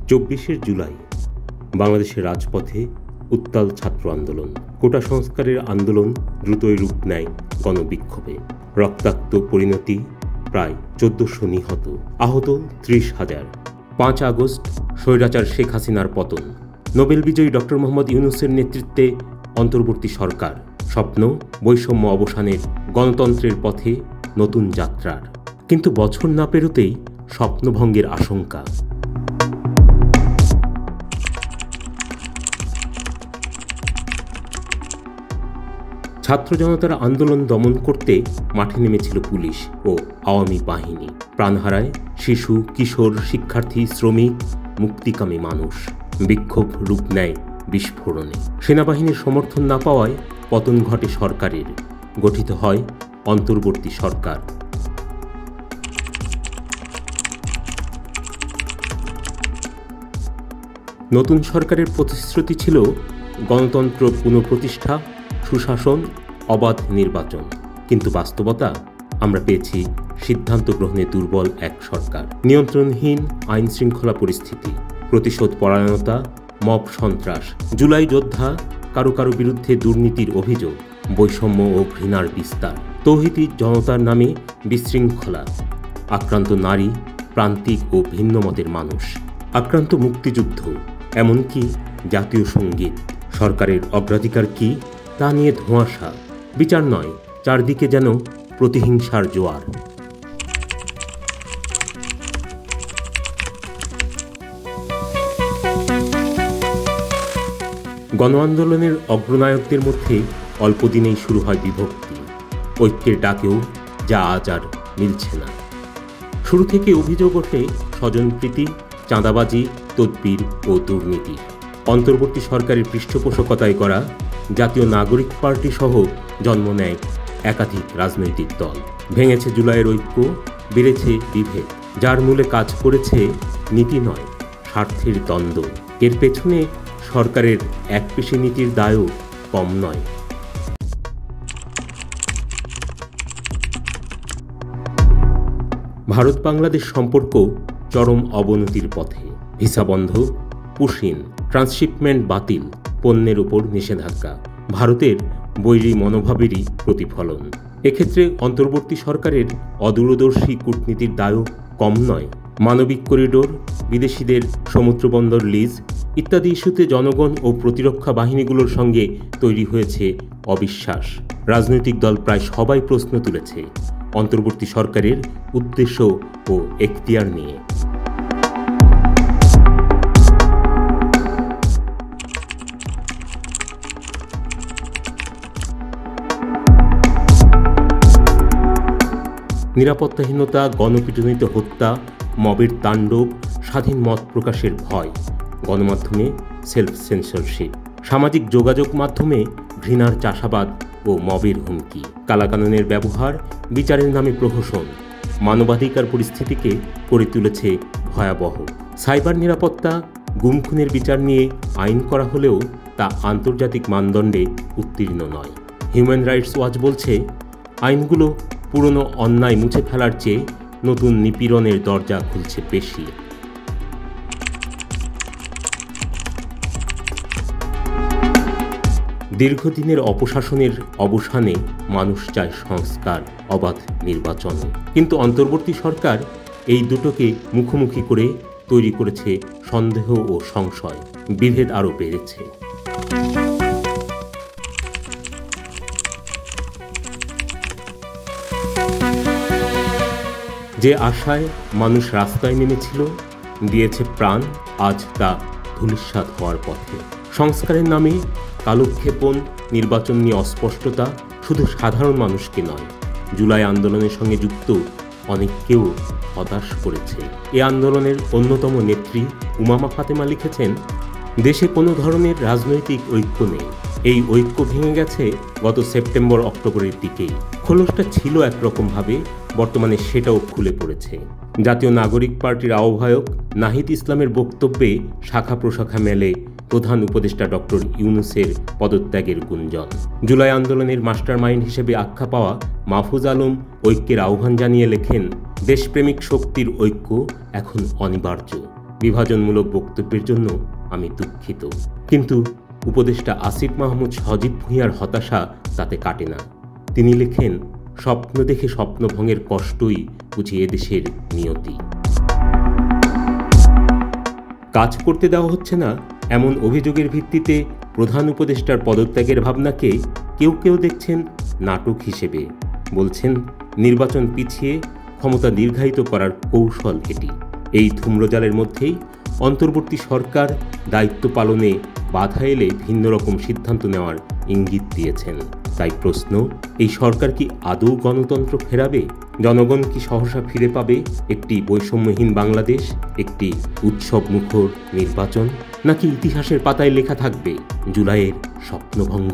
24 জুলাই বাংলাদেশের রাজপথে উত্তাল ছাত্র আন্দোলন। কোটা সংস্কারের আন্দোলন দ্রুতই রূপ নেয় গণবিক্ষোভে। রক্তাক্ত পরিণতি, প্রায় 1400 নিহত, আহত 30,000। 5 আগস্ট স্বৈরাচার শেখ হাসিনার পতন। নোবেল বিজয়ী ডক্টর মোহাম্মদ ইউনূসের নেতৃত্বে অন্তর্বর্তী সরকার। স্বপ্ন বৈষম্য অবসানের, গণতন্ত্রের পথে নতুন যাত্রার। কিন্তু বছর না পেরোতেই স্বপ্নভঙ্গের আশঙ্কা। ছাত্র জনতার আন্দোলন দমন করতে মাঠে নেমেছিল পুলিশ ও আওয়ামী বাহিনী। প্রাণ হারায় শিশু, কিশোর, শিক্ষার্থী, শ্রমিক, মুক্তিকামী মানুষ। বিক্ষোভ রূপ নেয় বিস্ফোরণে। সেনাবাহিনীর সমর্থন না পাওয়ায় পতন ঘটে সরকারের। গঠিত হয় অন্তর্বর্তী সরকার। নতুন সরকারের প্রতিশ্রুতি ছিল গণতন্ত্র পুনঃপ্রতিষ্ঠা, সুশাসন, অবাধ নির্বাচন। কিন্তু বাস্তবতা আমরা পেয়েছি সিদ্ধান্ত গ্রহণে দুর্বল এক সরকার। নিয়ন্ত্রণহীন আইন শৃঙ্খলা পরিস্থিতি, প্রতিশোধ পরায়ণতা, মব সন্ত্রাস, জুলাই যোদ্ধা, কারো কারো বিরুদ্ধে দুর্নীতির অভিযোগ, বৈষম্য ও ঘৃণার বিস্তার, তৌহিদি জনতার নামে বিশৃঙ্খলা, আক্রান্ত নারী, প্রান্তিক ও ভিন্ন মতের মানুষ, আক্রান্ত মুক্তিযুদ্ধ, এমনকি জাতীয় সঙ্গীত। সরকারের অগ্রাধিকার কি তা নিয়ে ধোঁয়াশা। বিচার নয়, চারদিকে যেন প্রতিহিংসার জোয়ার। গণ আন্দোলনের অগ্রনায়কদের মধ্যে অল্পদিনেই শুরু হয় বিভক্তি। ঐক্যের ডাকেও যা আজ আর মিলছে না। শুরু থেকে অভিযোগ ওঠে স্বজনপ্রীতি, চাঁদাবাজি, তদবির ও দুর্নীতি। অন্তর্বর্তী সরকারের পৃষ্ঠপোষকতায় করা জাতীয় নাগরিক পার্টি সহ জন্ম নেয় একাধিক রাজনৈতিক দল। ভেঙেছে জুলাইয়ের ঐক্য, বেড়েছে বিভেদ। যার মূলে কাজ করেছে নীতি নয়, স্বার্থের দ্বন্দ্ব। এর পেছনে সরকারের একপেশে নীতির দায়ও কম নয়। ভারত বাংলাদেশ সম্পর্ক চরম অবনতির পথে। ভিসা বন্ধ, পুশিন, ট্রান্সশিপমেন্ট বাতিল, পণ্যের উপর নিষেধাজ্ঞা। ভারতের বৈরী মনোভাবেরই প্রতিফলন। এক্ষেত্রে অন্তর্বর্তী সরকারের অদূরদর্শী কূটনীতির দায়ও কম নয়। মানবিক করিডোর, বিদেশিদের সমুদ্রবন্দর লিজ ইত্যাদি ইস্যুতে জনগণ ও প্রতিরক্ষা বাহিনীগুলোর সঙ্গে তৈরি হয়েছে অবিশ্বাস। রাজনৈতিক দল প্রায় সবাই প্রশ্ন তুলেছে অন্তর্বর্তী সরকারের উদ্দেশ্য ও এখতিয়ার নিয়ে। নিরাপত্তাহীনতা, গণপিটুনিতে হত্যা, মবের তাণ্ডব, স্বাধীন মত প্রকাশের ভয়, গণমাধ্যমে সেলফ সেন্সরশিপ, সামাজিক যোগাযোগ মাধ্যমে ঘৃণার চাষাবাদ ও মবের হুমকি, কালাকানুনের ব্যবহার, বিচারের নামে প্রহসন, মানবাধিকার পরিস্থিতিকে করে তুলেছে ভয়াবহ। সাইবার নিরাপত্তা, গুম খুনের বিচার নিয়ে আইন করা হলেও তা আন্তর্জাতিক মানদণ্ডে উত্তীর্ণ নয়। হিউম্যান রাইটস ওয়াচ বলছে আইনগুলো পুরনো অন্যায় মুছে ফেলার চেয়ে নতুন নিপীড়নের দরজা খুলছে বেশি। দীর্ঘদিনের অপশাসনের অবসানে মানুষ চায় সংস্কার, অবাধ নির্বাচন। কিন্তু অন্তর্বর্তী সরকার এই দুটোকে মুখোমুখি করে তৈরি করেছে সন্দেহ ও সংশয়। বিভেদ আরও বেড়েছে। যে আশায় মানুষ রাস্তায় নেমেছিল, দিয়েছে প্রাণ, আজ তা ধূলিসাৎ হওয়ার পথে। সংস্কারের নামে কালক্ষেপণ, নির্বাচন নিয়ে অস্পষ্টতা শুধু সাধারণ মানুষকে নয়, জুলাই আন্দোলনের সঙ্গে যুক্ত অনেককেও হতাশ করেছে। এ আন্দোলনের অন্যতম নেত্রী উমামা ফাতেমা লিখেছেন, দেশে কোনো ধরনের রাজনৈতিক ঐক্য নেই। এই ঐক্য ভেঙে গেছে গত সেপ্টেম্বর অক্টোবরের দিকেই। খোলসটা ছিল একরকমভাবে, বর্তমানে সেটাও খুলে পড়েছে। জাতীয় নাগরিক পার্টির আহ্বায়ক নাহিদ ইসলামের বক্তব্যে শাখা প্রশাখা মেলে প্রধান উপদেষ্টা ডক্টর ইউনূসের পদত্যাগের গুঞ্জন। জুলাই আন্দোলনের মাস্টারমাইন্ড হিসেবে আখ্যা পাওয়া মাহফুজ আলম ঐক্যের আহ্বান জানিয়ে লেখেন, দেশপ্রেমিক শক্তির ঐক্য এখন অনিবার্য। বিভাজনমূলক বক্তব্যের জন্য আমি দুঃখিত। কিন্তু উপদেষ্টা আসিফ মাহমুদ সজীব ভূঁইয়ার হতাশা তাতে কাটে না। তিনি লেখেন, স্বপ্ন দেখে স্বপ্নভঙ্গের কষ্টই বুঝি এদেশের নিয়তি। কাজ করতে দেওয়া হচ্ছে না এমন অভিযোগের ভিত্তিতে প্রধান উপদেষ্টার পদত্যাগের ভাবনাকে কেউ কেউ দেখছেন নাটক হিসেবে। বলছেন, নির্বাচন পিছিয়ে ক্ষমতা দীর্ঘায়িত করার কৌশল এটি। এই ধূম্রজালের মধ্যেই অন্তর্বর্তী সরকার দায়িত্ব পালনে বাধা এলে ভিন্ন রকম সিদ্ধান্ত নেওয়ার ইঙ্গিত দিয়েছেন। তাই প্রশ্ন, এই সরকার কি আদৌ গণতন্ত্র ফেরাবে? জনগণ কি সহসা ফিরে পাবে একটি বৈষম্যহীন বাংলাদেশ, একটি উৎসবমুখর নির্বাচন? নাকি ইতিহাসের পাতায় লেখা থাকবে জুলাইয়ের স্বপ্নভঙ্গ?